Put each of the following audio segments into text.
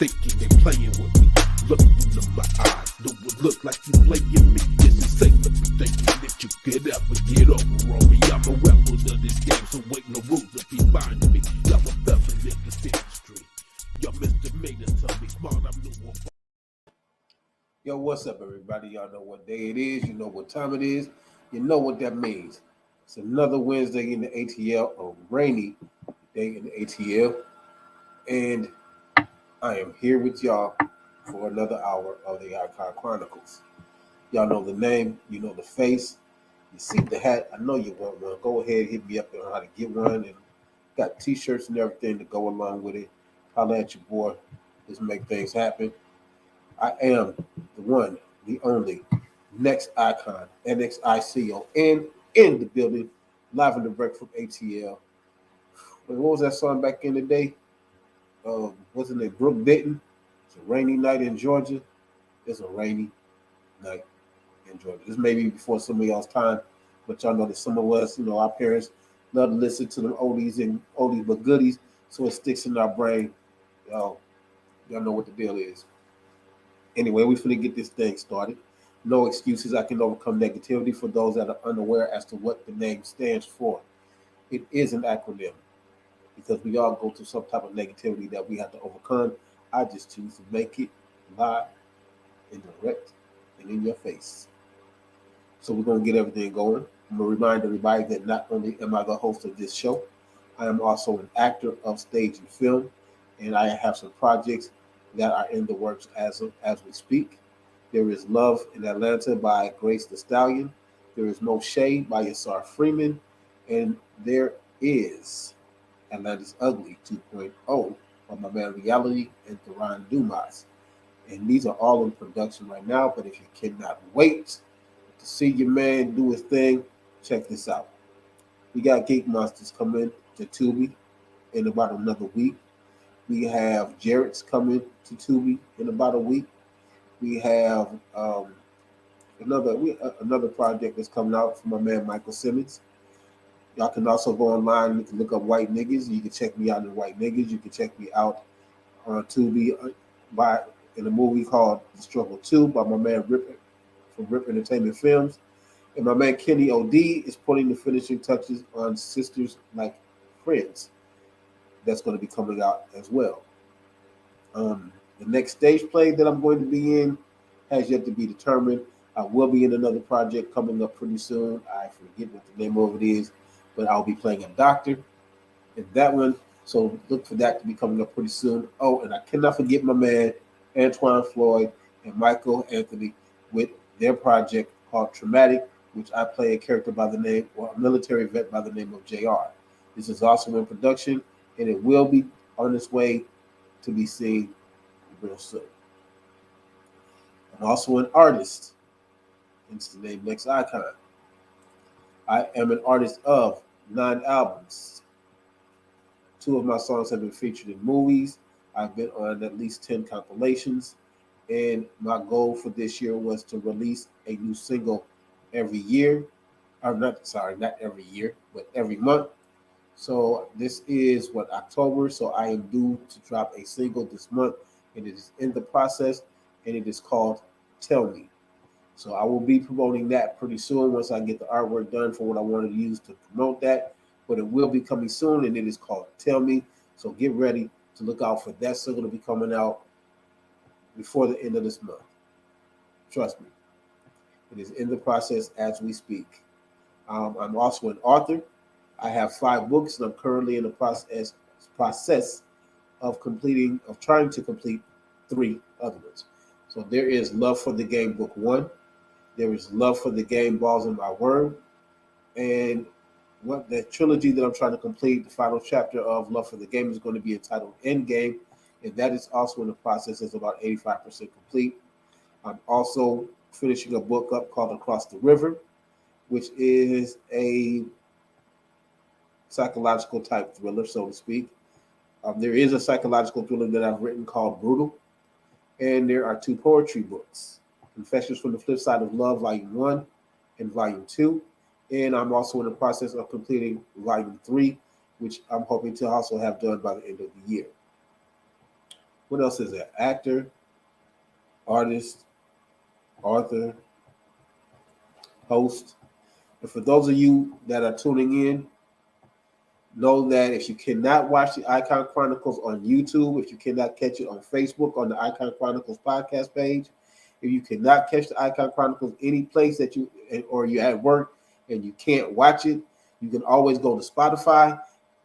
thinking they playing with me. Look into my eyes, do it look like you playing me? This is safe to be thinking that you could ever get over on me. I'm a rebel of this game, so ain't no rules if you find me. I'm a felon in this industry. Y'all misdemeanors tell me smart, I'm new. Yo, what's up, everybody? Y'all know what day it is. You know what time it is. You know what that means. It's another Wednesday in the ATL, a rainy day in the ATL. And I am here with y'all for another hour of the ICON Chronicles. Y'all know the name. You know the face. You see the hat. I know you want one. Go ahead, hit me up on how to get one. And got t-shirts and everything to go along with it. Holla at your boy. Let's make things happen. I am the one, the only, next icon, NXICO, and in the building, live and direct from ATL. What was that song back in the day? Wasn't it Brooke Benton? It's a rainy night in Georgia. It's a rainy night in Georgia. This may be before some of y'all's time, but y'all know that some of us, our parents love to listen to them oldies but goodies, so it sticks in our brain. Y'all know what the deal is. Anyway, we finna get this thing started. No excuses. I can overcome negativity for those that are unaware as to what the name stands for. It is an acronym because we all go through some type of negativity that we have to overcome. I just choose to make it live and direct and in your face. So we're going to get everything going. I'm going to remind everybody that not only am I the host of this show, I am also an actor of stage and film, and I have some projects that are in the works as we speak. There is Love in Atlanta by Grace the Stallion. There is Moshe by Yasar Freeman. And there is Atlanta's Ugly 2.0 by my man Reality and Theron Dumas. And these are all in production right now, but if you cannot wait to see your man do his thing, check this out. We got Geek Monsters coming to Tubi in about another week. We have Jarrett's coming to Tubi in about a week. We have another project that's coming out from my man Michael Simmons. Y'all can also go online. You can look up White Niggas. You can check me out in White Niggas. You can check me out on Tubi in a movie called The Struggle 2 by my man Rip from Rip Entertainment Films. And my man Kenny O.D. is putting the finishing touches on Sisters Like Friends. That's going to be coming out as well. The next stage play that I'm going to be in has yet to be determined. I will be in another project coming up pretty soon. I forget what the name of it is, but I'll be playing a doctor in that one. So look for that to be coming up pretty soon. Oh, and I cannot forget my man Antoine Floyd and Michael Anthony with their project called Traumatic, which I play a character by the name, or a military vet by the name of JR. This is also in production, and it will be on its way to be seen real soon. I'm also an artist, hence the name Next Icon. I am an artist of 9 albums. 2 of my songs have been featured in movies. I've been on at least 10 compilations, and my goal for this year was to release a new single every year. Not every year, but every month. So this is October. So I am due to drop a single this month, and it is in the process, and it is called Tell Me. So I will be promoting that pretty soon once I get the artwork done for what I want to use to promote that. But it will be coming soon, and it is called Tell Me. So get ready to look out for that single to be coming out before the end of this month. Trust me. It is in the process as we speak. I'm also an author. I have 5 books, and I'm currently in the process of trying to complete 3 other ones. So there is Love for the Game Book 1. There is Love for the Game Balls in My Word. And the trilogy that I'm trying to complete, the final chapter of Love for the Game, is going to be entitled Endgame. And that is also in the process. It's about 85% complete. I'm also finishing a book up called Across the River, which is a psychological type thriller, so to speak. There is a psychological thriller that I've written called Brutal. And there are 2 poetry books, Confessions from the Flip Side of Love, Volume 1 and Volume 2. And I'm also in the process of completing Volume 3, which I'm hoping to also have done by the end of the year. What else is there? Actor, artist, author, host. And for those of you that are tuning in, know that if you cannot watch the Icon Chronicles on YouTube, if you cannot catch it on Facebook on the Icon Chronicles podcast page, if you cannot catch the Icon Chronicles any place that you, or you're at work and you can't watch it, you can always go to Spotify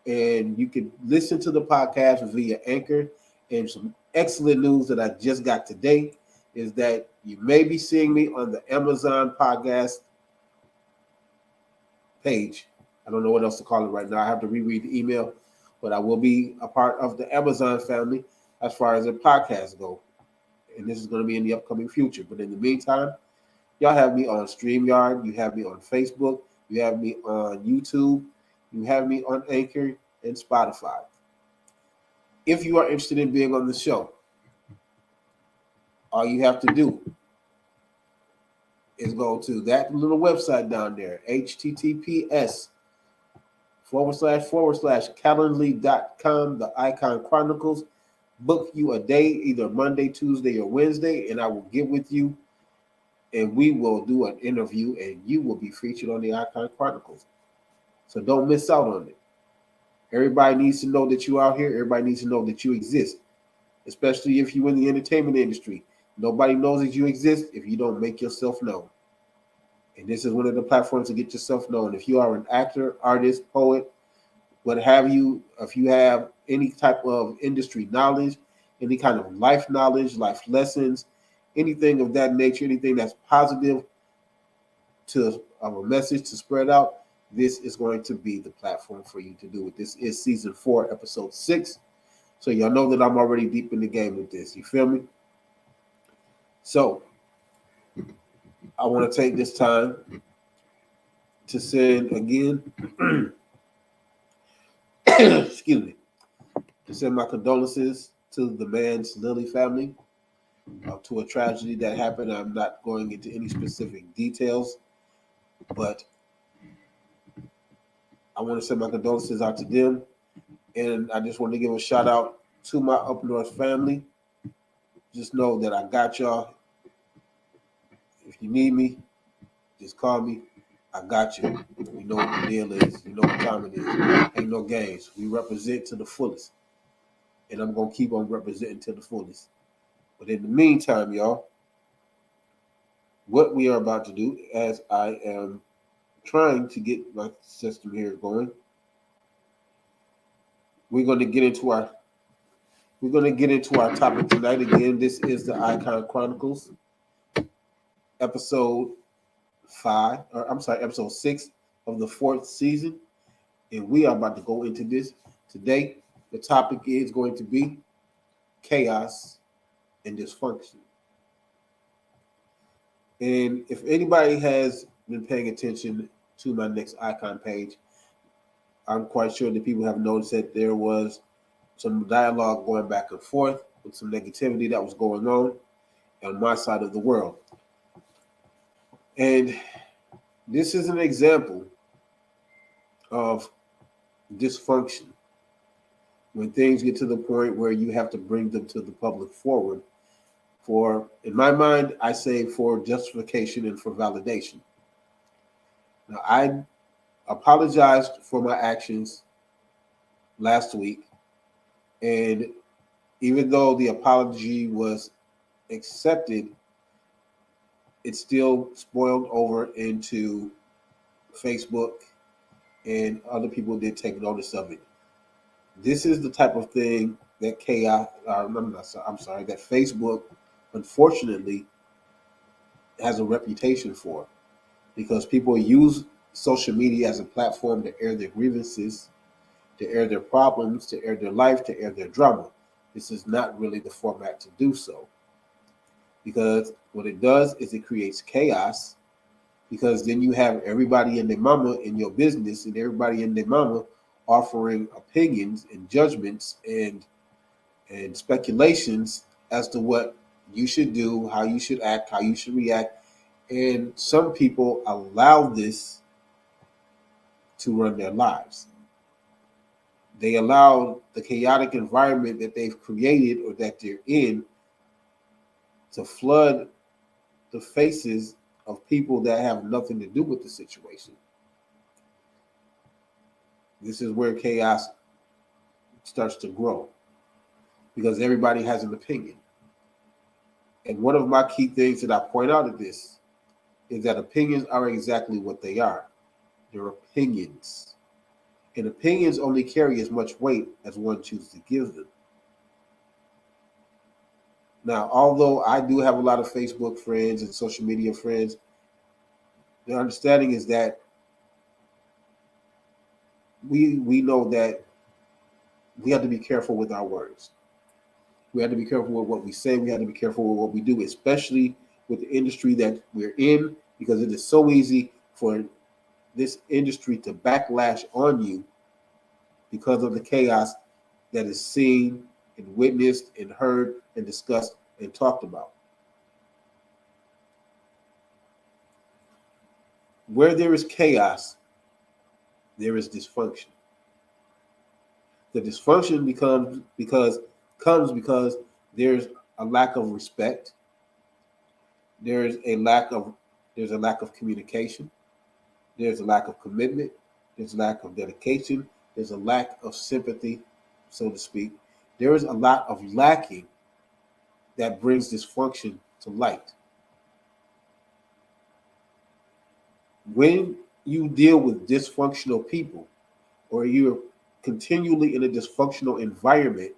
and you can listen to the podcast via Anchor. And some excellent news that I just got today is that you may be seeing me on the Amazon podcast page. I don't know what else to call it right now. I have to reread the email, but I will be a part of the Amazon family as far as the podcast go. And this is going to be in the upcoming future. But in the meantime, y'all have me on StreamYard. You have me on Facebook. You have me on YouTube. You have me on Anchor and Spotify. If you are interested in being on the show, all you have to do is go to that little website down there, https://calendly.com, the Icon Chronicles. Book you a day, either Monday, Tuesday, or Wednesday, and I will get with you and we will do an interview and you will be featured on the Icon Chronicles. So don't miss out on it. Everybody needs to know that you're out here. Everybody needs to know that you exist, especially if you're in the entertainment industry. Nobody knows that you exist if you don't make yourself known. And this is one of the platforms to get yourself known. If you are an actor, artist, poet, what have you, if you have any type of industry knowledge, any kind of life knowledge, life lessons, anything of that nature, anything that's positive to a message to spread out, this is going to be the platform for you to do it. This is season 4, episode 6. So y'all know that I'm already deep in the game with this. You feel me? So I want to take this time to send again, excuse me, to send my condolences to the man's Lilly family, to a tragedy that happened. I'm not going into any specific details, but I want to send my condolences out to them. And I just want to give a shout out to my Up North family. Just know that I got y'all. If you need me, just call me. I got you. You know what the deal is. You know what time it is. Ain't no games. We represent to the fullest. And I'm going to keep on representing to the fullest. But in the meantime, y'all, what we are about to do, as I am trying to get my system here going, we're going to get into our topic tonight. Again, this is the Icon Chronicles, episode 6 of the 4th season. And we are about to go into this today. The topic is going to be chaos and dysfunction. And if anybody has been paying attention to my next Icon page, I'm quite sure that people have noticed that there was some dialogue going back and forth with some negativity that was going on my side of the world. And this is an example of dysfunction. When things get to the point where you have to bring them to the public forward for, in my mind, I say for justification and for validation. Now, I apologized for my actions last week. And even though the apology was accepted, it still spoiled over into Facebook, and other people did take notice of it. This is the type of thing that that Facebook, unfortunately, has a reputation for, because people use social media as a platform to air their grievances, to air their problems, to air their life, to air their drama. This is not really the format to do so, because what it does is it creates chaos, because then you have everybody and their mama in your business, and everybody and their mama offering opinions and judgments and speculations as to what you should do, how you should act, how you should react. And some people allow this to run their lives. They allow the chaotic environment that they've created or that they're in to flood the faces of people that have nothing to do with the situation. This is where chaos starts to grow because everybody has an opinion. And one of my key things that I point out of this is that opinions are exactly what they are. They're opinions. And opinions only carry as much weight as one chooses to give them. Now, although I do have a lot of Facebook friends and social media friends, the understanding is that we know that we have to be careful with our words. We have to be careful with what we say. We have to be careful with what we do, especially with the industry that we're in, because it is so easy for this industry to backlash on you because of the chaos that is seen and witnessed and heard and discussed and talked about. Where there is chaos, there is dysfunction. The dysfunction comes because there's a lack of respect. There's a lack of communication. There's a lack of commitment. There's a lack of dedication. There's a lack of sympathy, so to speak. There is a lot of lacking that brings dysfunction to light. When you deal with dysfunctional people, or you're continually in a dysfunctional environment,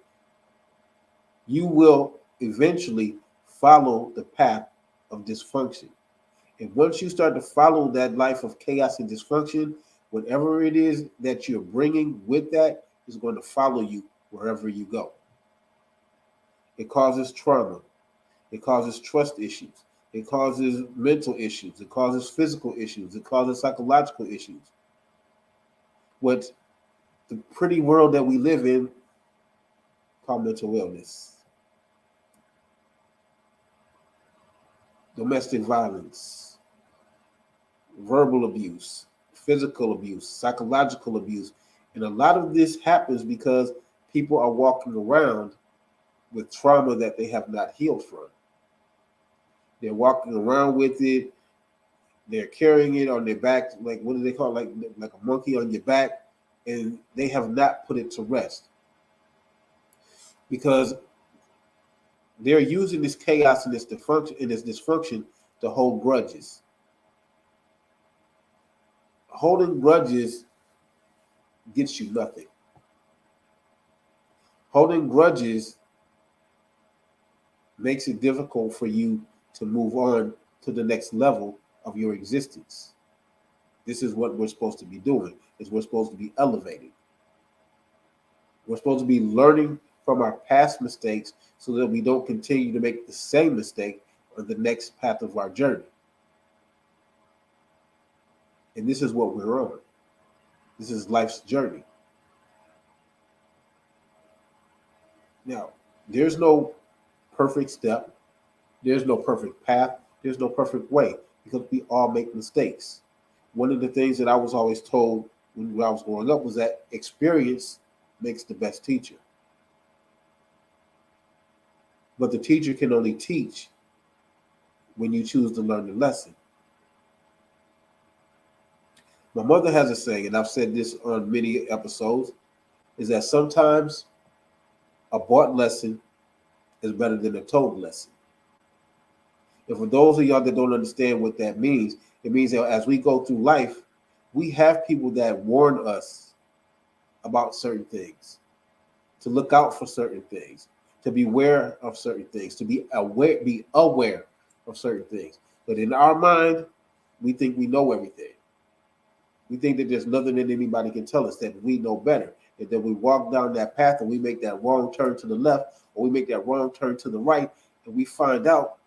you will eventually follow the path of dysfunction. And once you start to follow that life of chaos and dysfunction, whatever it is that you're bringing with that is going to follow you wherever you go. It causes trauma. It causes trust issues. It causes mental issues. It causes physical issues. It causes psychological issues. What the pretty world that we live in called mental illness, domestic violence, verbal abuse, physical abuse, psychological abuse. And a lot of this happens because people are walking around with trauma that they have not healed from. They're walking around with it. They're carrying it on their back, like what do they call it? Like a monkey on your back, and they have not put it to rest because they're using this chaos and this dysfunction to hold grudges. Holding grudges gets you nothing. Holding grudges makes it difficult for you to move on to the next level of your existence. This is what we're supposed to be doing, is we're supposed to be elevating. We're supposed to be learning from our past mistakes so that we don't continue to make the same mistake on the next path of our journey. And this is what we're on. This is life's journey. Now, there's no perfect step. There's no perfect path. There's no perfect way because we all make mistakes. One of the things that I was always told when I was growing up was that experience makes the best teacher. But the teacher can only teach when you choose to learn the lesson. My mother has a saying, and I've said this on many episodes, is that sometimes a bought lesson is better than a told lesson. And for those of y'all that don't understand what that means, it means that as we go through life, we have people that warn us about certain things, to look out for certain things, to be aware of certain things, to be aware of certain things. But in our mind, we think we know everything. We think that there's nothing that anybody can tell us, that we know better. And then we walk down that path and we make that wrong turn to the left, or we make that wrong turn to the right, and we find out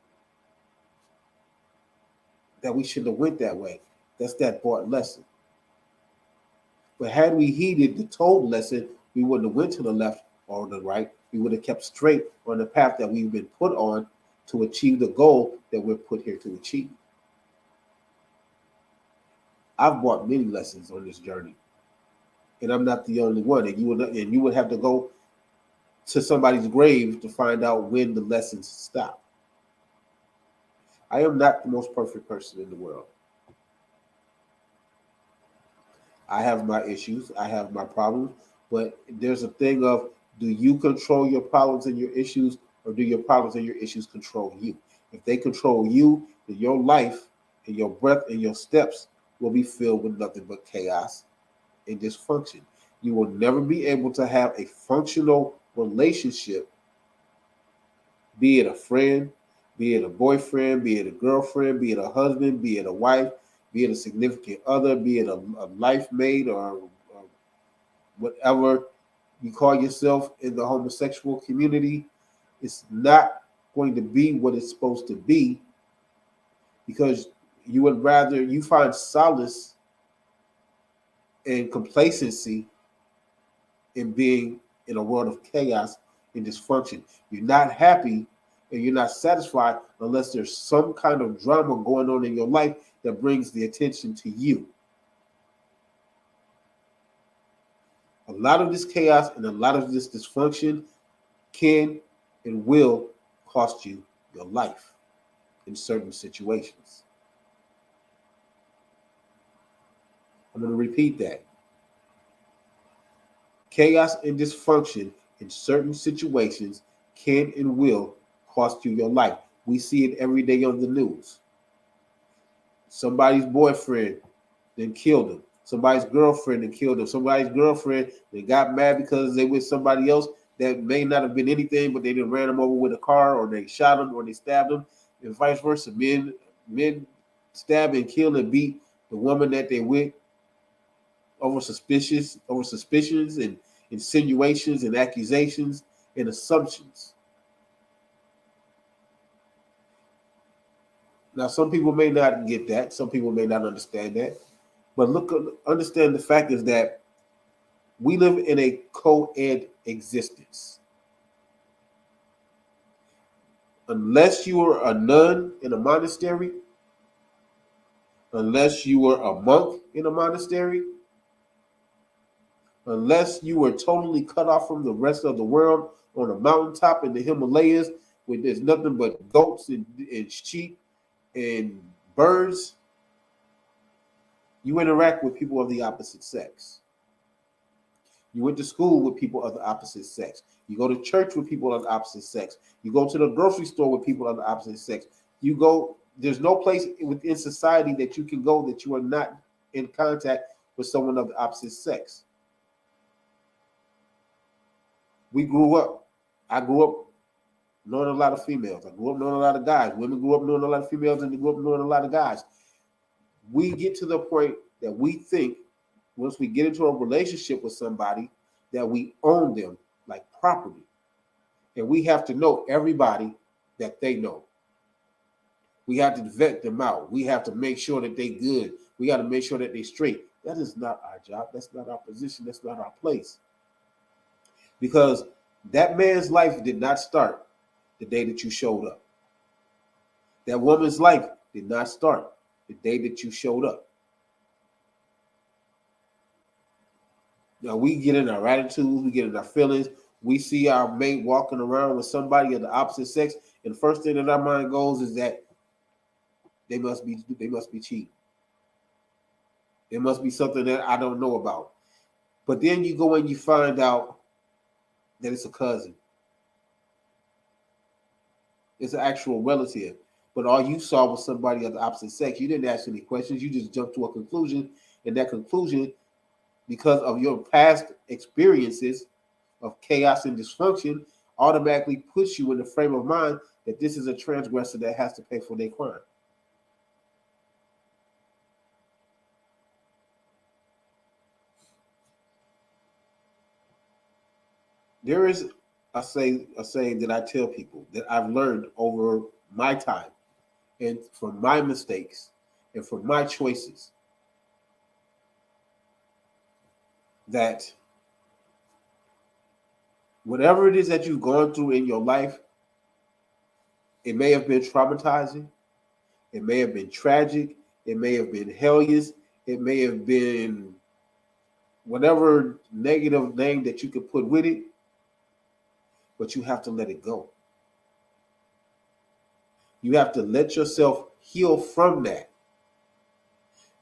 that we shouldn't have went that way. That's that bought lesson. But had we heeded the told lesson, we wouldn't have went to the left or the right. We would have kept straight on the path that we've been put on to achieve the goal that we're put here to achieve. I've bought many lessons on this journey. and I'm not the only one. And you would have to go to somebody's grave to find out when the lessons stop. I am not the most perfect person in the world. I have my issues, I have my problems, but there's a thing of, do you control your problems and your issues, or do your problems and your issues control you? If they control you, then your life and your breath and your steps will be filled with nothing but chaos and dysfunction. You will never be able to have a functional relationship, be it a friend, be it a boyfriend, be it a girlfriend, be it a husband, be it a wife, be it a significant other, be it a life mate, or whatever you call yourself in the homosexual community. It's not going to be what it's supposed to be, because you find solace and complacency in being in a world of chaos and dysfunction. You're not happy and you're not satisfied unless there's some kind of drama going on in your life that brings the attention to you. A lot of this chaos and a lot of this dysfunction can and will cost you your life in certain situations. I'm going to repeat that. Chaos and dysfunction in certain situations can and will cost you your life. We see it every day on the news. Somebody's boyfriend then killed him. Somebody's girlfriend then killed him. Somebody's girlfriend then got mad because they with somebody else that may not have been anything, but they done ran him over with a car, or they shot him, or they stabbed him, and vice versa. Men stab and kill and beat the woman that they with over suspicions and insinuations and accusations and assumptions. Now, some people may not get that. Some people may not understand that. But understand the fact is that we live in a co-ed existence. Unless you are a nun in a monastery, unless you were a monk in a monastery, unless you were totally cut off from the rest of the world on a mountaintop in the Himalayas where there's nothing but goats and sheep and birds, you interact with people of the opposite sex. You went to school with people of the opposite sex. You go to church with people of the opposite sex. You go to the grocery store with people of the opposite sex. There's no place within society that you can go that you are not in contact with someone of the opposite sex. I grew up knowing a lot of females. I grew up knowing a lot of guys. Women grew up knowing a lot of females, and they grew up knowing a lot of guys. We get to the point that we think once we get into a relationship with somebody that we own them like property. And we have to know everybody that they know. We have to vet them out. We have to make sure that they good. We got to make sure that they straight. That is not our job. That's not our position. That's not our place. Because that man's life did not start the day that you showed up. That woman's life did not start the day that you showed up. Now, we get in our attitudes, we get in our feelings. We see our mate walking around with somebody of the opposite sex, and the first thing that our mind goes is that they must be cheating. It must be something that I don't know about. But then you go and you find out that it's a cousin. It's an actual relative. But all you saw was somebody of the opposite sex. You didn't ask any questions. You just jumped to a conclusion. And that conclusion, because of your past experiences of chaos and dysfunction, automatically puts you in the frame of mind that this is a transgressor that has to pay for their crime. There is a saying that I tell people that I've learned over my time and from my mistakes and from my choices, that whatever it is that you've gone through in your life, it may have been traumatizing, it may have been tragic, it may have been hellish, it may have been whatever negative name that you could put with it, but you have to let it go. You have to let yourself heal from that.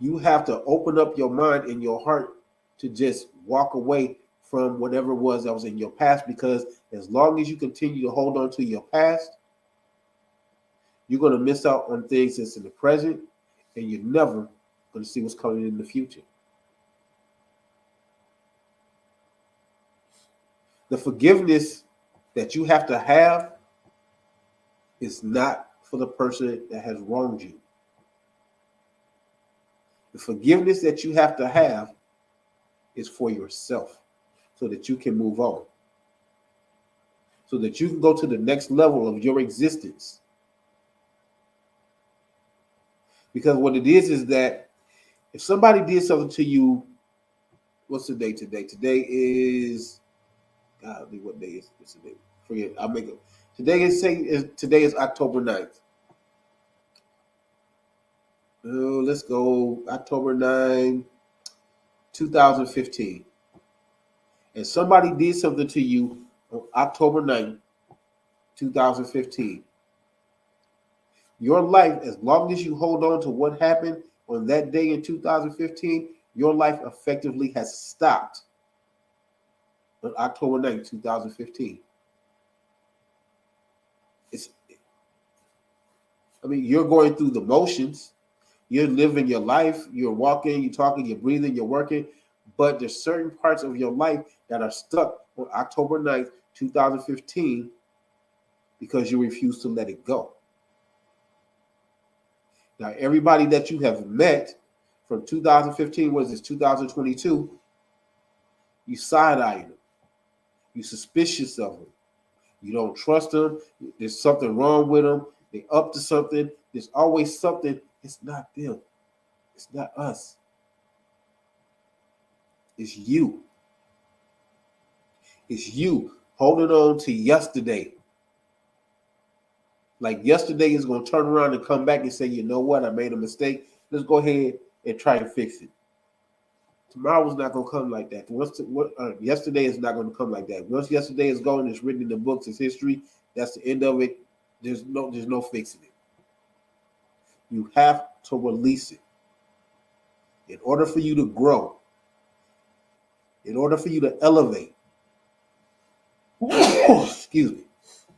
You have to open up your mind and your heart to just walk away from whatever it was that was in your past, because as long as you continue to hold on to your past, you're going to miss out on things that's in the present, and you're never going to see what's coming in the future. The forgiveness that you have to have is not for the person that has wronged you. The forgiveness that you have to have is for yourself, so that you can move on, so that you can go to the next level of your existence. Because what it is that if somebody did something to you, what's the day today? Today is, golly, what day is this today? Forget, I'll make it. Today is October 9th. Let's go October 9, 2015. And somebody did something to you on October 9th, 2015. Your life, as long as you hold on to what happened on that day in 2015, your life effectively has stopped on October 9th, 2015. You're going through the motions. You're living your life. You're walking, you're talking, you're breathing, you're working. But there's certain parts of your life that are stuck on October 9th, 2015, because you refuse to let it go. Now, everybody that you have met from 2015, what is this, 2022, you side-eye them. You're suspicious of them. You don't trust them. There's something wrong with them. They're up to something. There's always something. It's not them. It's not us. It's you. It's you holding on to yesterday. Like yesterday is going to turn around and come back and say, you know what? I made a mistake. Let's go ahead and try to fix it. Tomorrow's not going to come like that. Yesterday is not going to come like that. Once yesterday is gone, it's written in the books, it's history. That's the end of it. There's no fixing it. You have to release it. In order for you to grow, in order for you to elevate, excuse me,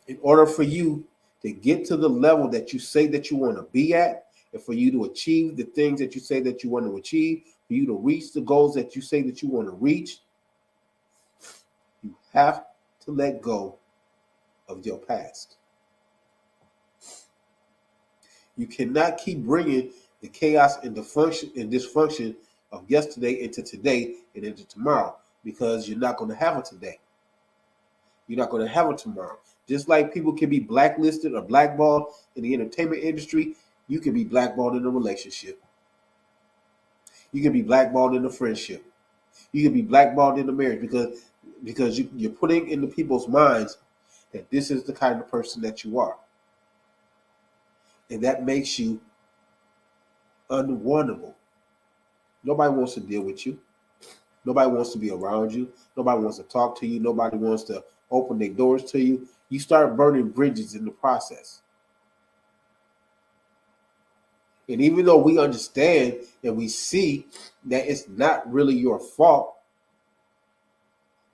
in order for you to get to the level that you say that you want to be at, and for you to achieve the things that you say that you want to achieve, for you to reach the goals that you say that you want to reach, you have to let go of your past. You cannot keep bringing the chaos and dysfunction of yesterday into today and into tomorrow, because you're not going to have it today. You're not going to have it tomorrow. Just like people can be blacklisted or blackballed in the entertainment industry, you can be blackballed in a relationship. You can be blackballed in a friendship. You can be blackballed in a marriage because you're putting into people's minds that this is the kind of person that you are. And that makes you unwantable. Nobody wants to deal with you. Nobody wants to be around you. Nobody wants to talk to you. Nobody wants to open their doors to you. You start burning bridges in the process. And even though we understand and we see that it's not really your fault,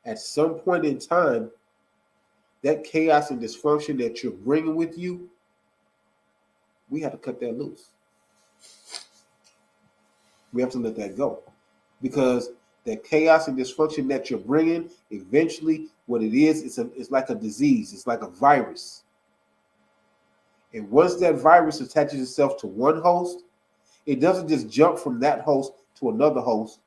at some point in time, that chaos and dysfunction that you're bringing with you, we have to cut that loose. We have to let that go, because that chaos and dysfunction that you're bringing, eventually what it is, it's like a disease. It's like a virus. And once that virus attaches itself to one host, it doesn't just jump from that host to another host.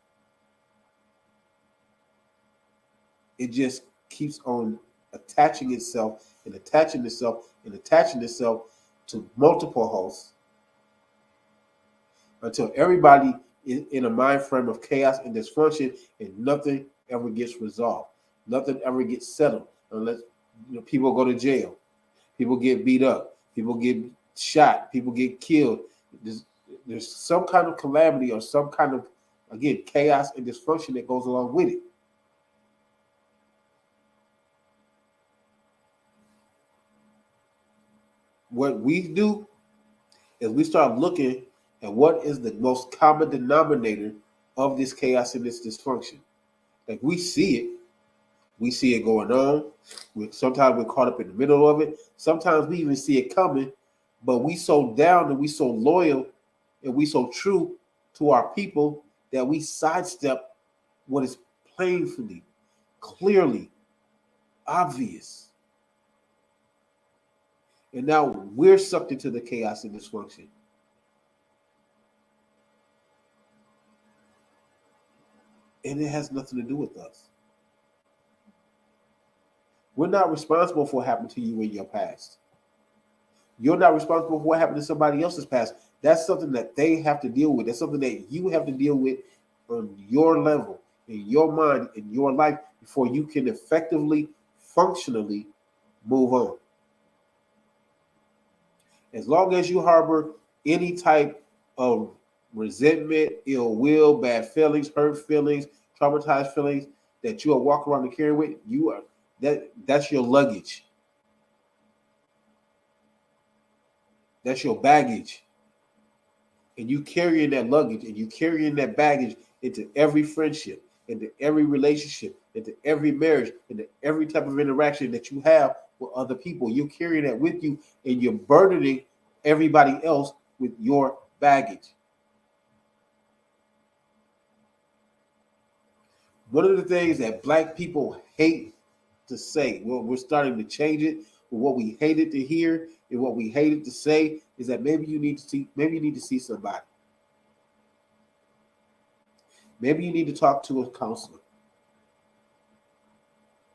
It just keeps on attaching itself and attaching itself and attaching itself to multiple hosts until everybody is in a mind frame of chaos and dysfunction, and nothing ever gets resolved. Nothing ever gets settled unless people go to jail. People get beat up. People get shot. People get killed. There's some kind of calamity or some kind of Again, chaos and dysfunction that goes along with it. What we do is we start looking at what is the most common denominator of this chaos and this dysfunction. Like we see it. We see it going on. Sometimes we're caught up in the middle of it. Sometimes we even see it coming, but we so down and we so loyal and we so true to our people that we sidestep what is plainly, clearly obvious. And now we're sucked into the chaos and dysfunction. And it has nothing to do with us. We're not responsible for what happened to you in your past. You're not responsible for what happened to somebody else's past. That's something that they have to deal with. That's something that you have to deal with on your level, in your mind, in your life, before you can effectively, functionally move on. As long as you harbor any type of resentment, ill will, bad feelings, hurt feelings, traumatized feelings that you are walking around and carrying with, you are that's your luggage. That's your baggage. And you carrying that luggage and you carrying that baggage into every friendship, into every relationship, into every marriage, into every type of interaction that you have with other people. You're carrying that with you and you're burdening everybody else with your baggage. One of the things that Black people hate to say, well, we're starting to change it, but what we hated to hear and what we hated to say is that maybe you need to see somebody. Maybe you need to talk to a counselor.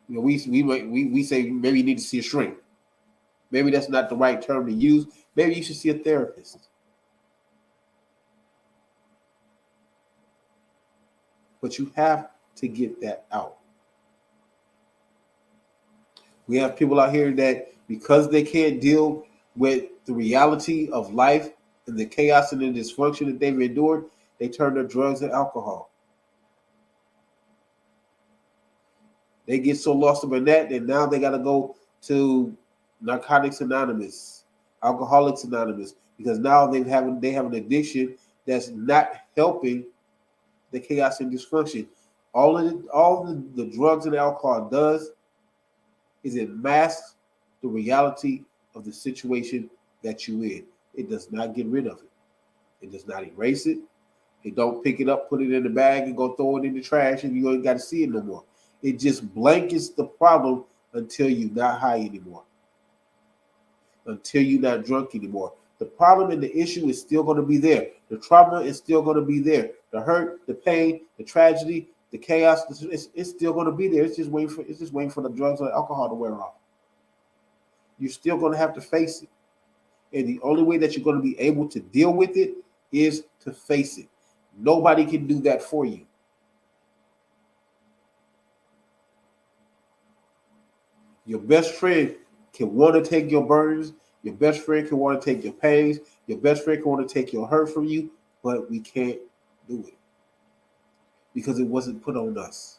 You know, we say maybe you need to see a shrink. Maybe that's not the right term to use. Maybe you should see a therapist. But you have to get that out. We have people out here that because they can't deal with the reality of life and the chaos and the dysfunction that they've endured, they turn to drugs and alcohol. They get so lost up in that now they got to go to Narcotics Anonymous, Alcoholics Anonymous, because now they have an addiction that's not helping the chaos and dysfunction. All the drugs and alcohol does is it masks the reality of the situation that you're in. It does not get rid of it. It does not erase it. It don't pick it up, put it in the bag, and go throw it in the trash, and you ain't got to see it no more. It just blankets the problem until you're not high anymore, until you're not drunk anymore. The problem and the issue is still going to be there. The trauma is still going to be there. The hurt, the pain, the tragedy, the chaos, it's still going to be there. It's just waiting for the drugs or the alcohol to wear off. You're still going to have to face it. And the only way that you're going to be able to deal with it is to face it. Nobody can do that for you. Your best friend can want to take your burdens. Your best friend can want to take your pains. Your best friend can want to take your hurt from you, but we can't do it because it wasn't put on us.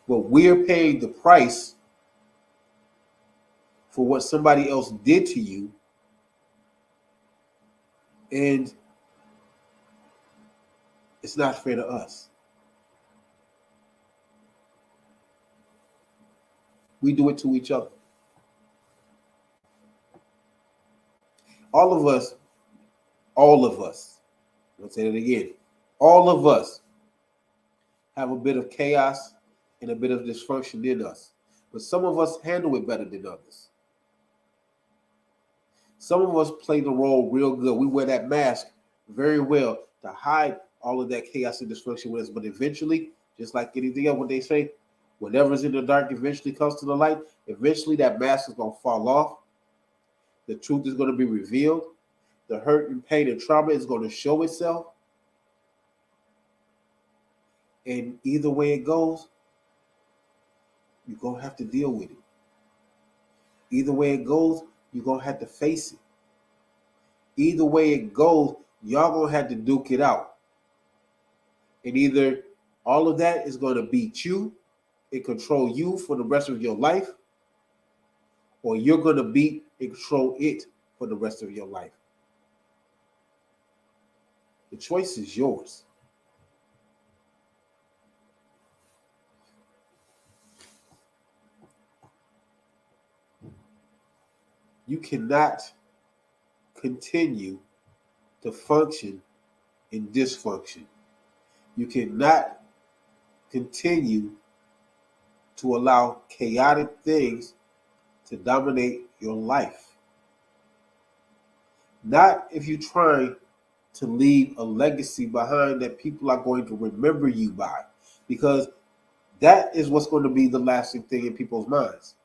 But we're paying the price for what somebody else did to you, and it's not fair to us. We do it to each other. All of us, I'll say that again, all of us have a bit of chaos and a bit of dysfunction in us. But some of us handle it better than others. Some of us play the role real good. We wear that mask very well to hide all of that chaos and dysfunction with us. But eventually, just like anything else, what they say, whatever's in the dark eventually comes to the light. Eventually, that mask is going to fall off. The truth is going to be revealed. The hurt and pain and trauma is going to show itself. And either way it goes, you're going to have to deal with it. Either way it goes, you're going to have to face it. Either way it goes, Y'all gonna have to duke it out. And either all of that is gonna beat you and control you for the rest of your life, or you're gonna beat and control it for the rest of your life. The choice is yours. You cannot continue to function in dysfunction. You cannot continue to allow chaotic things to dominate your life. Not if you're trying to leave a legacy behind that people are going to remember you by, because that is what's going to be the lasting thing in people's minds.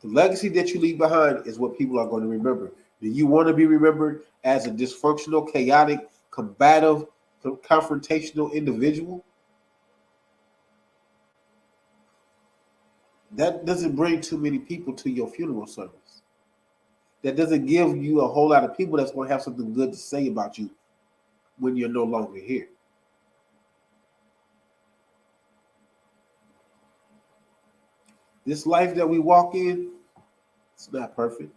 The legacy that you leave behind is what people are going to remember. Do you want to be remembered as a dysfunctional, chaotic, combative, confrontational individual? That doesn't bring too many people to your funeral service. That doesn't give you a whole lot of people that's going to have something good to say about you when you're no longer here. This life that we walk in, it's not perfect.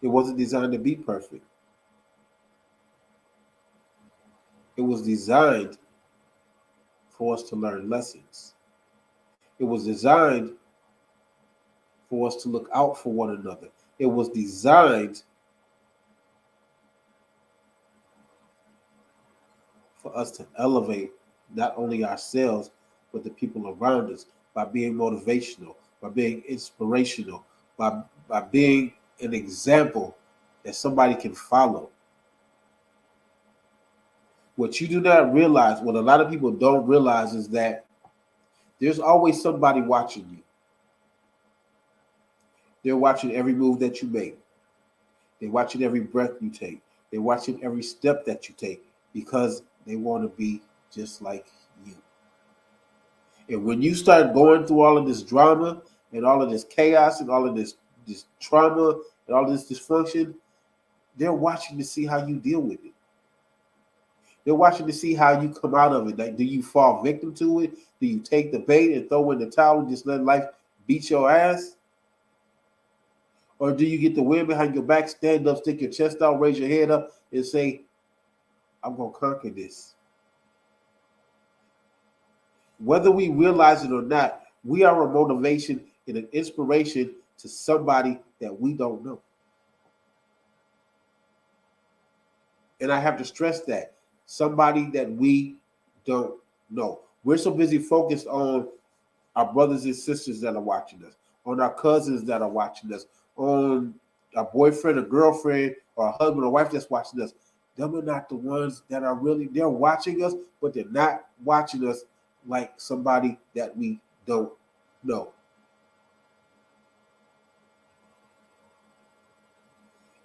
It wasn't designed to be perfect. It was designed for us to learn lessons. It was designed for us to look out for one another. It was designed for us to elevate not only ourselves, but the people around us by being motivational, by being inspirational, by being an example that somebody can follow. What you do not realize, what a lot of people don't realize, is that there's always somebody watching you. They're watching every move that you make. They're watching every breath you take. They're watching every step that you take because they want to be just like you. And when you start going through all of this drama and all of this chaos and all of this trauma and all of this dysfunction, they're watching to see how you deal with it. They're watching to see how you come out of it. Like, do you fall victim to it? Do you take the bait and throw in the towel and just let life beat your ass? Or do you get the wind behind your back, stand up, stick your chest out, raise your head up, and say, I'm going to conquer this? Whether we realize it or not, we are a motivation and an inspiration to somebody that we don't know. And I have to stress that. Somebody that we don't know. We're so busy focused on our brothers and sisters that are watching us, on our cousins that are watching us, on a boyfriend, a girlfriend, or a husband or wife that's watching us. Them are not the ones that are really, they're watching us, but they're not watching us like somebody that we don't know.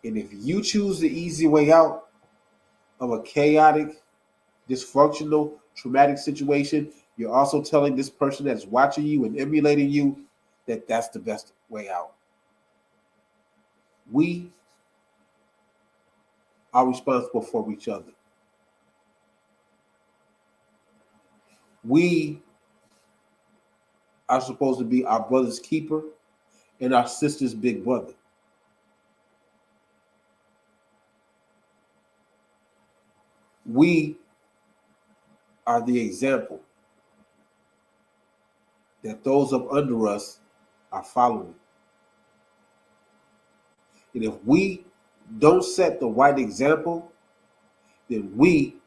And if you choose the easy way out of a chaotic, dysfunctional, traumatic situation, you're also telling this person that's watching you and emulating you that that's the best way out. We are responsible for each other. We are supposed to be our brother's keeper and our sister's big brother. We are the example that those up under us are following. And if we don't set the right example, then we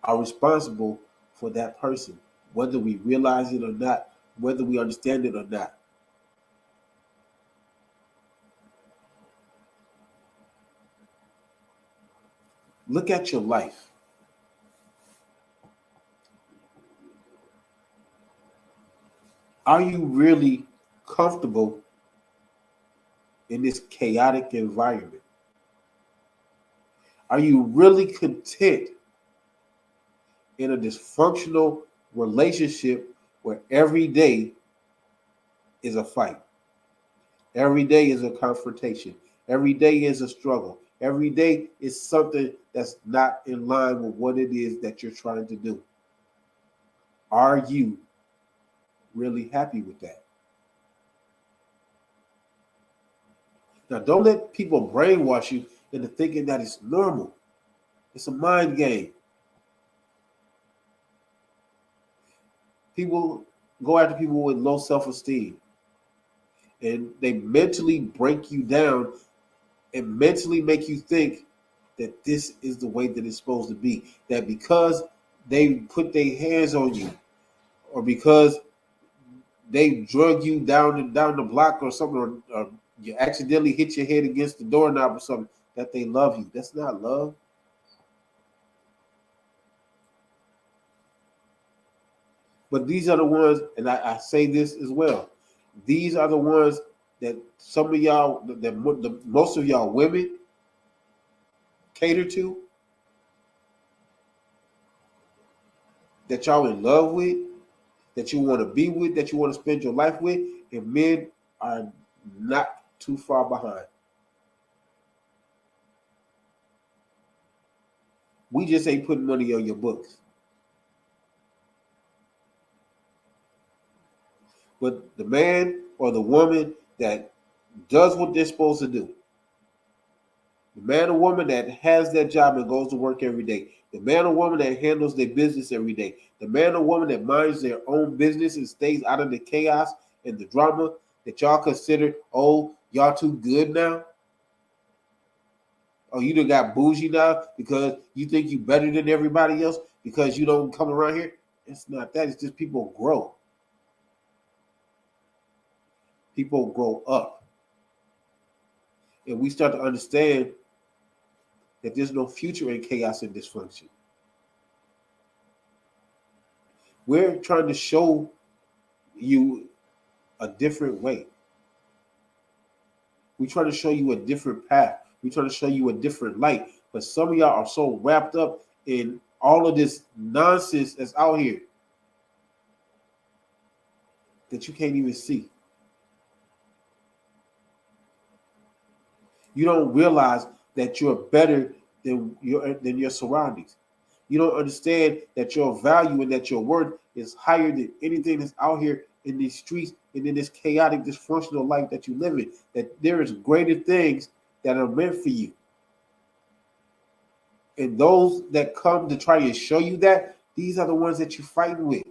are responsible for that person, whether we realize it or not, whether we understand it or not. Look at your life. Are you really comfortable in this chaotic environment? Are you really content in a dysfunctional relationship where every day is a fight? Every day is a confrontation. Every day is a struggle. Every day is something that's not in line with what it is that you're trying to do. Are you really happy with that? Now, don't let people brainwash you into thinking that it's normal. It's a mind game. People go after people with low self-esteem, and they mentally break you down and mentally make you think that this is the way that it's supposed to be. That because they put their hands on you, or because they drug you down the block or something, or you accidentally hit your head against the doorknob or something, that they love you. That's not love. But these are the ones, and I say this as well. These are the ones that some of y'all, most of y'all women cater to, that y'all in love with, that you want to be with, that you want to spend your life with, and men are not too far behind. We just ain't putting money on your books. But the man or the woman that does what they're supposed to do, the man or woman that has that job and goes to work every day, the man or woman that handles their business every day, the man or woman that minds their own business and stays out of the chaos and the drama that y'all consider, oh, y'all too good now? Oh, you done got bougie now because you think you better than everybody else because you don't come around here? It's not that. It's just people grow. People grow up. And we start to understand that there's no future in chaos and dysfunction. We're trying to show you a different way. We try to show you a different path. We try to show you a different light. But some of y'all are so wrapped up in all of this nonsense that's out here that you can't even see. You don't realize that you're better than your surroundings. You don't understand that your value and that your worth is higher than anything that's out here in these streets and in this chaotic, dysfunctional life that you live in. That there is greater things that are meant for you. And those that come to try and show you that, these are the ones that you fight with.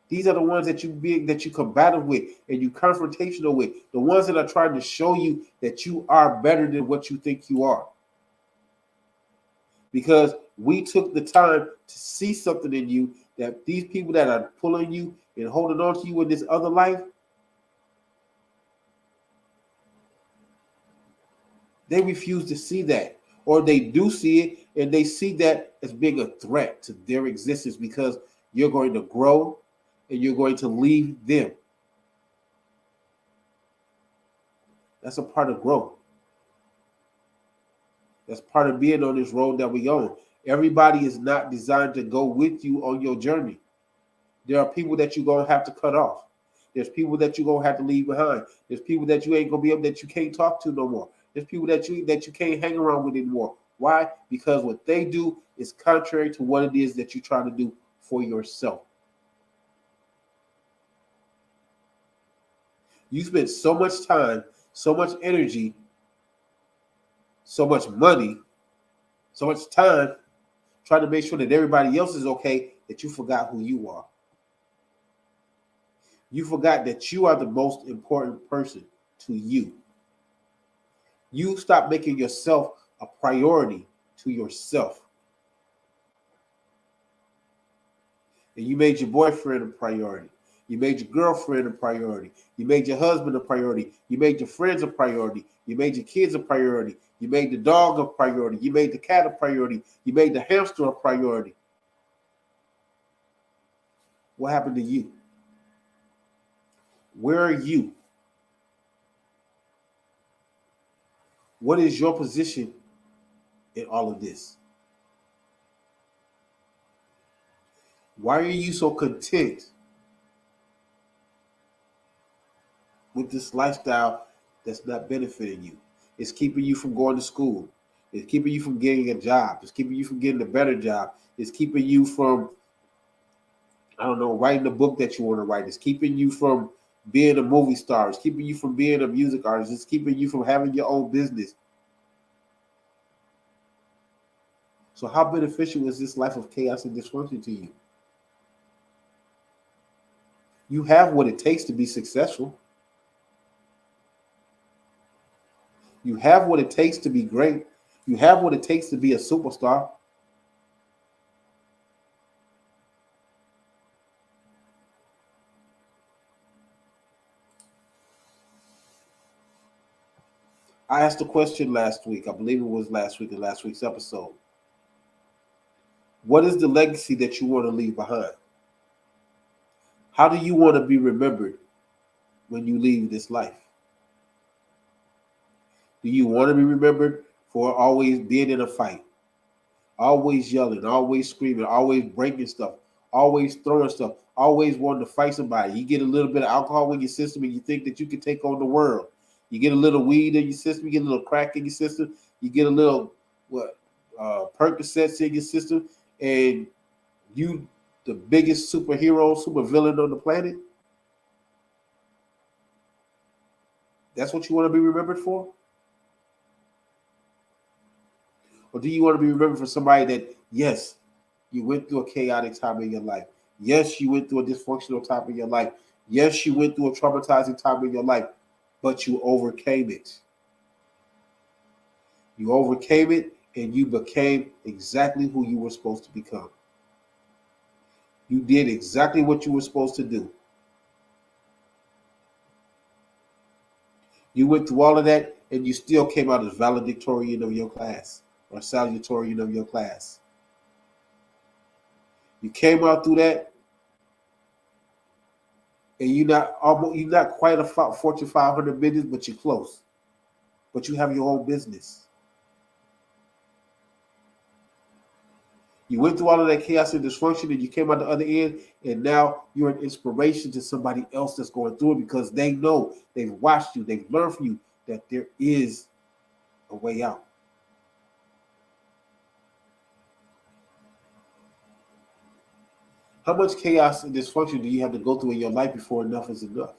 These are the ones that you combative with and you confrontational with. The ones that are trying to show you that you are better than what you think you are. Because we took the time to see something in you that these people that are pulling you and holding on to you in this other life, they refuse to see that. Or they do see it and they see that as being a threat to their existence because you're going to grow and you're going to leave them. That's a part of growth. That's part of being on this road that we own. Everybody is not designed to go with you on your journey. There are people that you're going to have to cut off. There's people that you're going to have to leave behind. There's people that you ain't going to be able, that you can't talk to no more. There's people that you can't hang around with anymore. Why? Because what they do is contrary to what it is that you're trying to do for yourself. You spend so much time, so much energy, so much money, so much time trying to make sure that everybody else is okay that you forgot who you are. You forgot that you are the most important person to you. You stop making yourself a priority to yourself. And you made your boyfriend a priority. You made your girlfriend a priority. You made your husband a priority. You made your friends a priority. You made your kids a priority. You made the dog a priority. You made the cat a priority. You made the hamster a priority. What happened to you? Where are you? What is your position in all of this? Why are you so content with this lifestyle that's not benefiting you. It's keeping you from going to school. It's keeping you from getting a job. It's keeping you from getting a better job. It's keeping you from, I don't know, writing the book that you want to write. It's keeping you from being a movie star. It's keeping you from being a music artist. It's keeping you from having your own business. So how beneficial is this life of chaos and dysfunction to you? You have what it takes to be successful. You have what it takes to be great. You have what it takes to be a superstar. I asked a question last week. I believe it was last week in last week's episode. What is the legacy that you want to leave behind? How do you want to be remembered when you leave this life? Do you want to be remembered for always being in a fight, always yelling, always screaming, always breaking stuff, always throwing stuff, always wanting to fight somebody? You get a little bit of alcohol in your system and you think that you can take on the world. You get a little weed in your system, you get a little crack in your system, you get a little Percocets in your system, and you the biggest superhero, supervillain on the planet? That's what you want to be remembered for? Or do you want to be remembered for somebody that, yes, you went through a chaotic time in your life. Yes, you went through a dysfunctional time in your life. Yes, you went through a traumatizing time in your life, but you overcame it. You overcame it and you became exactly who you were supposed to become. You did exactly what you were supposed to do. You went through all of that and you still came out as valedictorian of your class or salutatorian of your class. You came out through that and you're not quite a Fortune 500 business, but you're close. But you have your own business. You went through all of that chaos and dysfunction and you came out the other end, and now you're an inspiration to somebody else that's going through it because they know, they've watched you, they've learned from you that there is a way out. How much chaos and dysfunction do you have to go through in your life before enough is enough?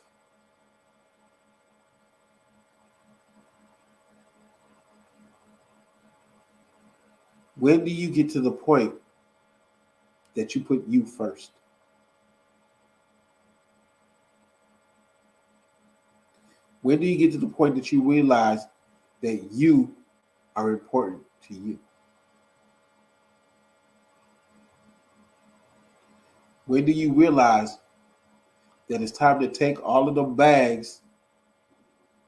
When do you get to the point that you put you first? When do you get to the point that you realize that you are important to you? When do you realize that it's time to take all of the bags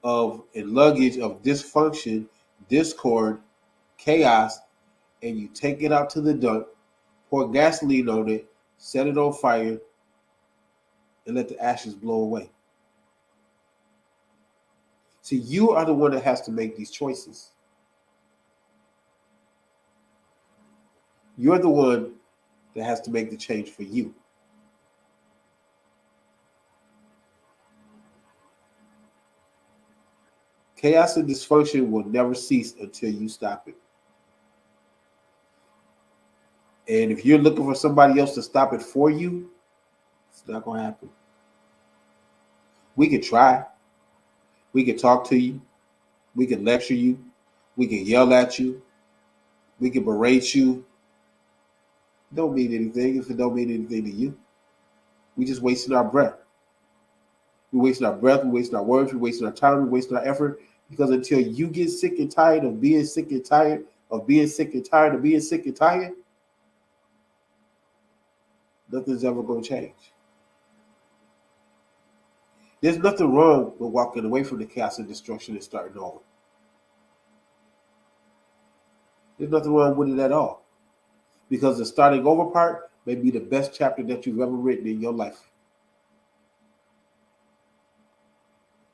of and luggage of dysfunction, discord, chaos, and you take it out to the dump, pour gasoline on it, set it on fire, and let the ashes blow away? See, you are the one that has to make these choices. You're the one that has to make the change for you. Chaos and dysfunction will never cease until you stop it. And if you're looking for somebody else to stop it for you, it's not going to happen. We could try. We could talk to you. We could lecture you. We could yell at you. We could berate you. It don't mean anything if it don't mean anything to you. We just wasting our breath. We're wasting our breath. We're wasting our words. We're wasting our time. We're wasting our effort. Because until you get sick and tired of being sick and tired of being sick and tired of being sick and tired, nothing's ever going to change. There's nothing wrong with walking away from the chaos and destruction and starting over. There's nothing wrong with it at all. Because the starting over part may be the best chapter that you've ever written in your life.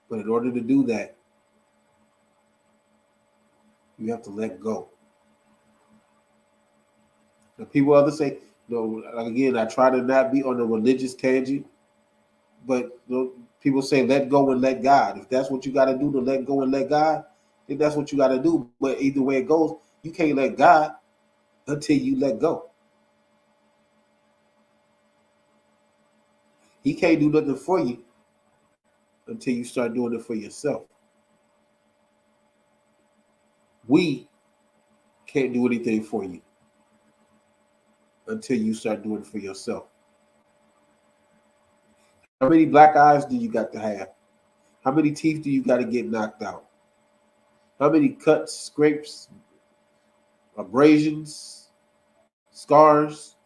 But in order to do that, you have to let go. Now, people others say, again, I try to not be on a religious tangent, But people say let go and let God. If that's what you got to do to let go and let God, then that's what you got to do. But either way it goes, you can't let God until you let go. He can't do nothing for you until you start doing it for yourself. We can't do anything for you until you start doing it for yourself. How many black eyes do you got to have? How many teeth do you got to get knocked out? How many cuts, scrapes, abrasions, scars?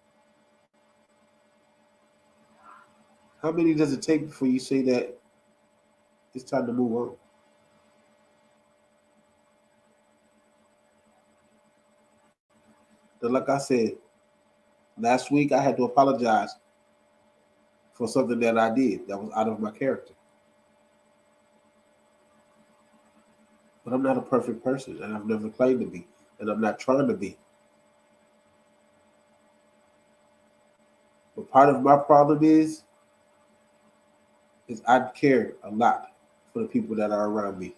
How many does it take before you say that it's time to move on? But like I said, last week I had to apologize for something that I did that was out of my character. But I'm not a perfect person, and I've never claimed to be, and I'm not trying to be. But part of my problem is I care a lot for the people that are around me.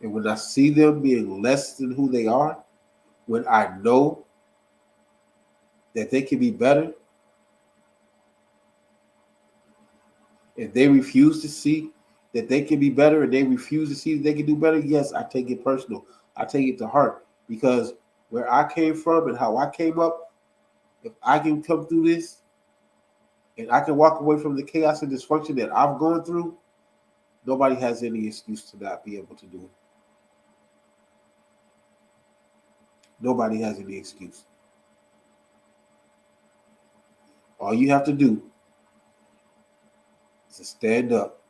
And when I see them being less than who they are, when I know that they can be better, and they refuse to see that they can be better, and they refuse to see that they can do better, yes, I take it personal. I take it to heart, because where I came from and how I came up, if I can come through this and I can walk away from the chaos and dysfunction that I've gone through, nobody has any excuse to not be able to do it. Nobody has any excuse. All you have to do is to stand up,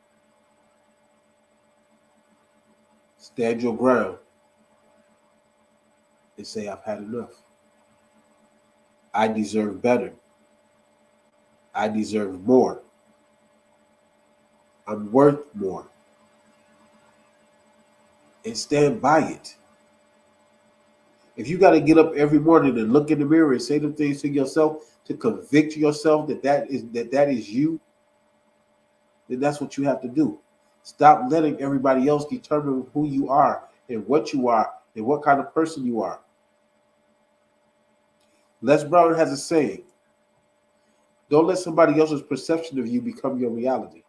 stand your ground, and say, I've had enough. I deserve better. I deserve more. I'm worth more. And stand by it. If you got to get up every morning and look in the mirror and say the things to yourself to convict yourself that is you, then that's what you have to do. Stop letting everybody else determine who you are and what kind of person you are. Les Brown has a saying, don't let somebody else's perception of you become your reality.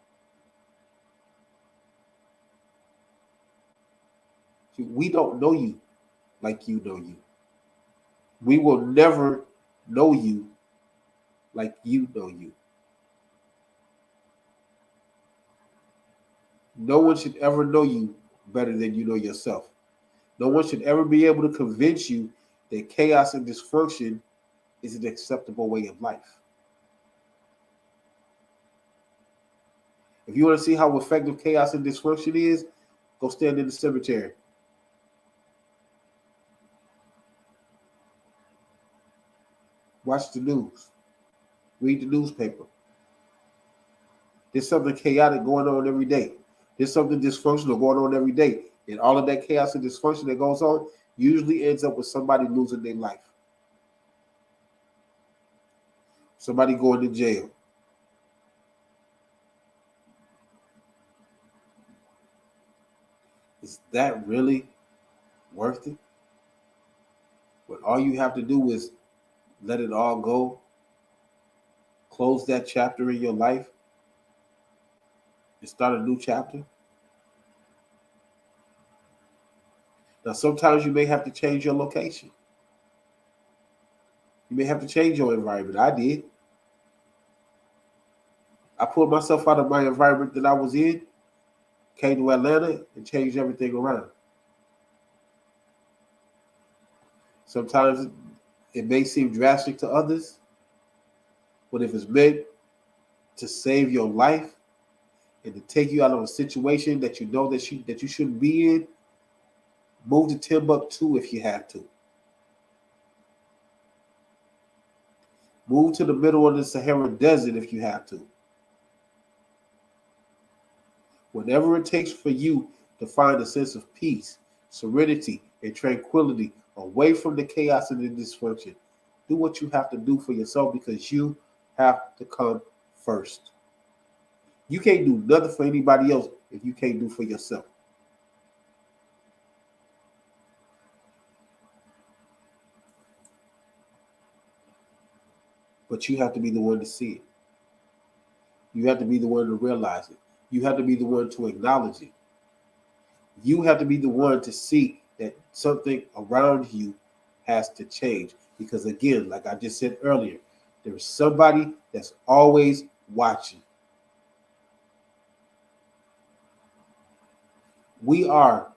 See, we don't know you like you know you. We will never know you like you know you. No one should ever know you better than you know yourself. No one should ever be able to convince you that chaos and dysfunction is an acceptable way of life. If you want to see how effective chaos and dysfunction is, go stand in the cemetery. Watch the news. Read the newspaper. There's something chaotic going on every day. There's something dysfunctional going on every day. And all of that chaos and dysfunction that goes on usually ends up with somebody losing their life. Somebody going to jail. Is that really worth it? When all you have to do is let it all go, close that chapter in your life, and start a new chapter? Now, sometimes you may have to change your location. You may have to change your environment. I did. I pulled myself out of my environment that I was in, came to Atlanta, and changed everything around. Sometimes it may seem drastic to others, but if it's meant to save your life and to take you out of a situation that you know that you shouldn't be in, move to Timbuktu if you have to. Move to the middle of the Sahara Desert if you have to. Whatever it takes for you to find a sense of peace, serenity, and tranquility away from the chaos and the dysfunction, do what you have to do for yourself, because you have to come first. You can't do nothing for anybody else if you can't do for yourself. But you have to be the one to see it. You have to be the one to realize it. You have to be the one to acknowledge it. You have to be the one to see that something around you has to change. Because again, like I just said earlier, there's somebody that's always watching. We are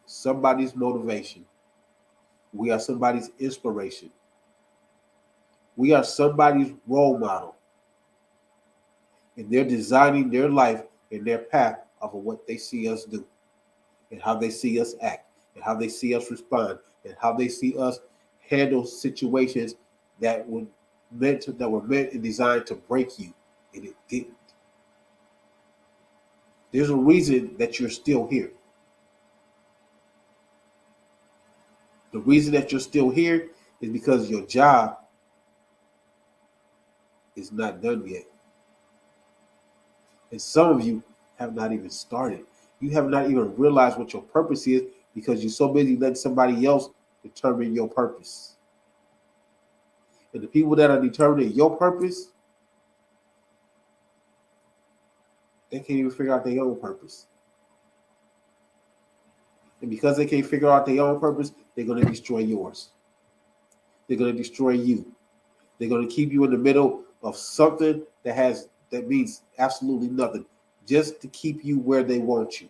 somebody's motivation. We are somebody's inspiration. We are somebody's role model. And they're designing their life and their path off of what they see us do, and how they see us act, and how they see us respond, and how they see us handle situations that were meant and designed to break you, and it didn't. There's a reason that you're still here. The reason that you're still here is because your job is not done yet. And some of you have not even started. You have not even realized what your purpose is because you're so busy letting somebody else determine your purpose. And the people that are determining your purpose, they can't even figure out their own purpose. And because they can't figure out their own purpose, they're going to destroy yours. They're going to destroy you. They're going to keep you in the middle of something that means absolutely nothing, just to keep you where they want you.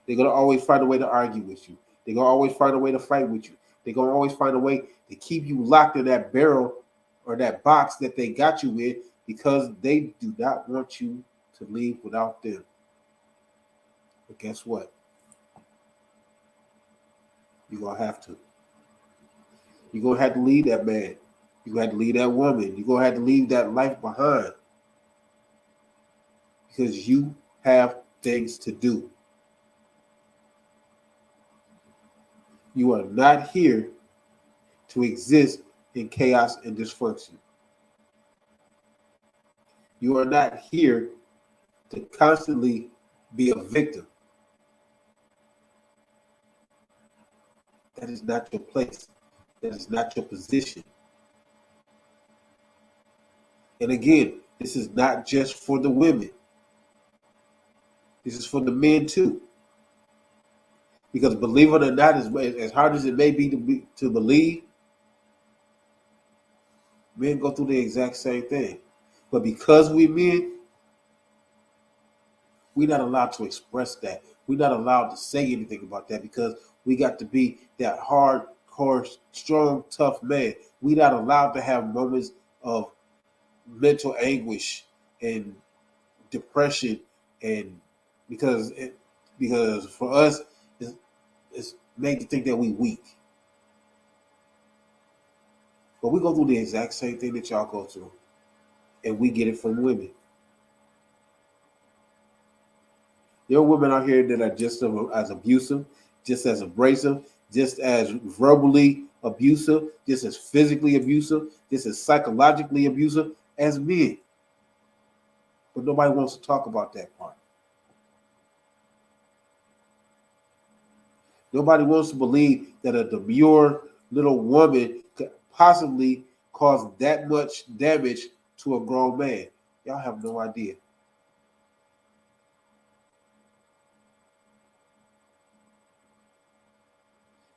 They're going to always find a way to argue with you. They're going to always find a way to fight with you. They're going to always find a way to keep you locked in that barrel or that box that they got you in, because they do not want you to leave without them. But guess what? You're going to have to. You're going to have to leave that man. You're going to have to leave that woman. You're going to have to leave that life behind. Because you have things to do. You are not here to exist in chaos and dysfunction. You are not here to constantly be a victim. That is not your place. That is not your position. And again, this is not just for the women. This is for the men too. Because believe it or not, as hard as it may be to believe, men go through the exact same thing. But because we men, we're not allowed to express that. We're not allowed to say anything about that because we got to be that hardcore, strong, tough man. We're not allowed to have moments of mental anguish and depression, and because for us, it's made to think that we weak. But we go through the exact same thing that y'all go through, and we get it from women. There are women out here that are just as abusive, just as abrasive, just as verbally abusive, just as physically abusive, just as psychologically abusive as men. But nobody wants to talk about that part. Nobody wants to believe that a demure little woman could possibly cause that much damage to a grown man. Y'all have no idea.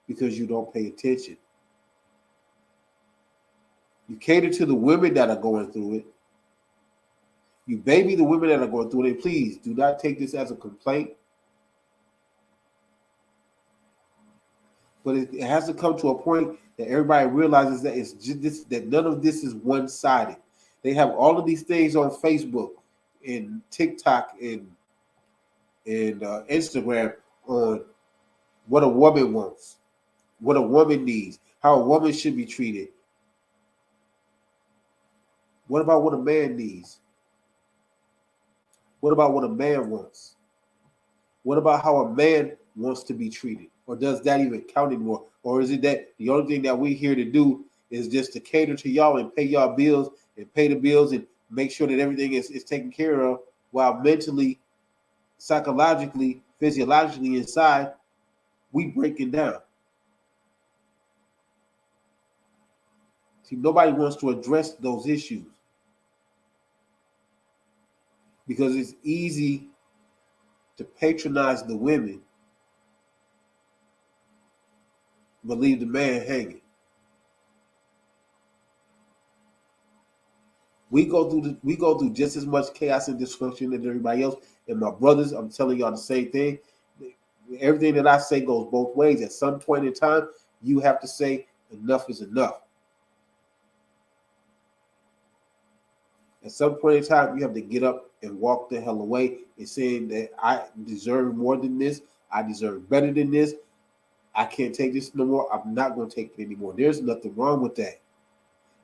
Because you don't pay attention. You cater to the women that are going through it. You baby the women that are going through it. Please do not take this as a complaint. But it has to come to a point that everybody realizes that it's just this, that none of this is one-sided. They have all of these things on Facebook and TikTok and Instagram on what a woman wants, what a woman needs, how a woman should be treated. What about what a man needs? What about what a man wants? What about how a man wants to be treated? Or does that even count anymore? Or is it that the only thing that we're here to do is just to cater to y'all and pay y'all bills and pay the bills and make sure that everything is taken care of, while mentally, psychologically, physiologically inside, we breaking down. See, nobody wants to address those issues because it's easy to patronize the women but leave the man hanging. We go through just as much chaos and dysfunction as everybody else. And my brothers, I'm telling y'all the same thing. Everything that I say goes both ways. At some point in time, you have to say enough is enough. At some point in time, you have to get up and walk the hell away and saying that I deserve more than this. I deserve better than this. I can't take this no more. I'm not going to take it anymore. There's nothing wrong with that.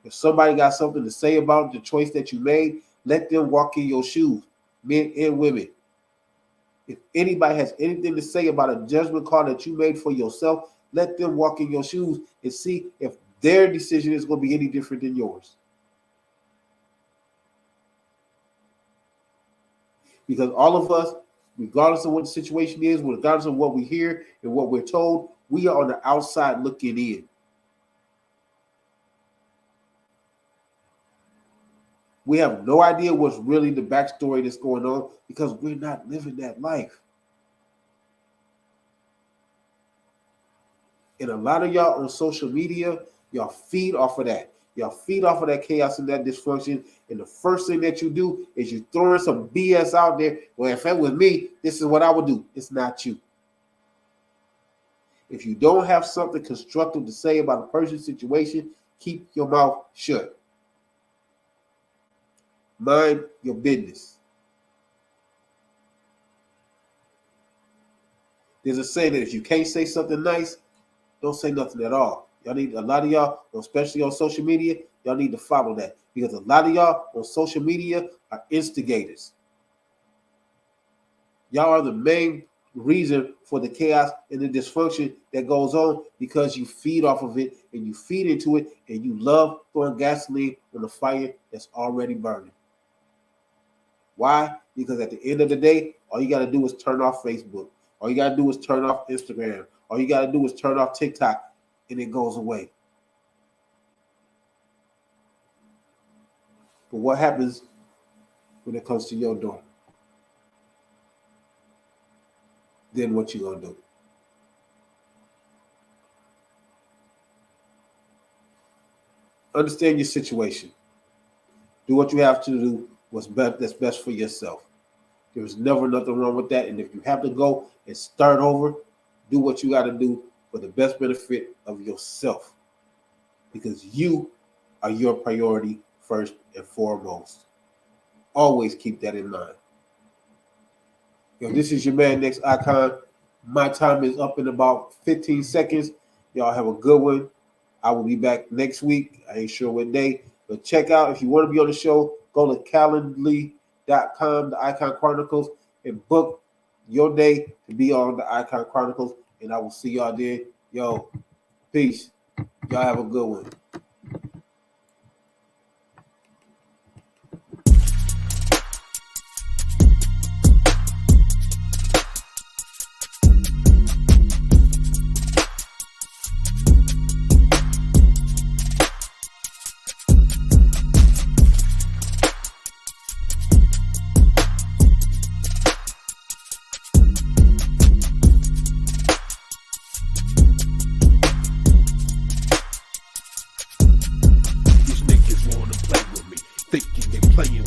If somebody got something to say about the choice that you made, let them walk in your shoes, men and women. If anybody has anything to say about a judgment call that you made for yourself, let them walk in your shoes and see if their decision is going to be any different than yours. Because all of us, regardless of what the situation is, regardless of what we hear and what we're told, we are on the outside looking in. We have no idea what's really the backstory that's going on because we're not living that life. And a lot of y'all on social media, y'all feed off of that. Y'all feed off of that chaos and that dysfunction. And the first thing that you do is you throwing some BS out there. Well, if it was me, this is what I would do. It's not you. If you don't have something constructive to say about a person's situation, keep your mouth shut. Mind your business. There's a saying that if you can't say something nice, don't say nothing at all. Y'all need, a lot of y'all, especially on social media, y'all need to follow that because a lot of y'all on social media are instigators. Y'all are the main reason for the chaos and the dysfunction that goes on because you feed off of it and you feed into it and you love throwing gasoline on the fire that's already burning. Why? Because at the end of the day, all you got to do is turn off Facebook. All you got to do is turn off Instagram. All you got to do is turn off TikTok, and it goes away. But what happens when it comes to your door? Then what you gonna do? Understand your situation. Do what you have to do. What's best, that's best for yourself. There's never nothing wrong with that. And if you have to go and start over, do what you got to do for the best benefit of yourself. Because you are your priority first and foremost. Always keep that in mind. Yo, this is your man, Next Icon. My time is up in about 15 seconds. Y'all have a good one. I will be back next week. I ain't sure what day. But check out, if you want to be on the show, go to calendly.com, the ICON Chronicles, and book your day to be on the ICON Chronicles. And I will see y'all there. Yo, peace. Y'all have a good one. Thinking they playing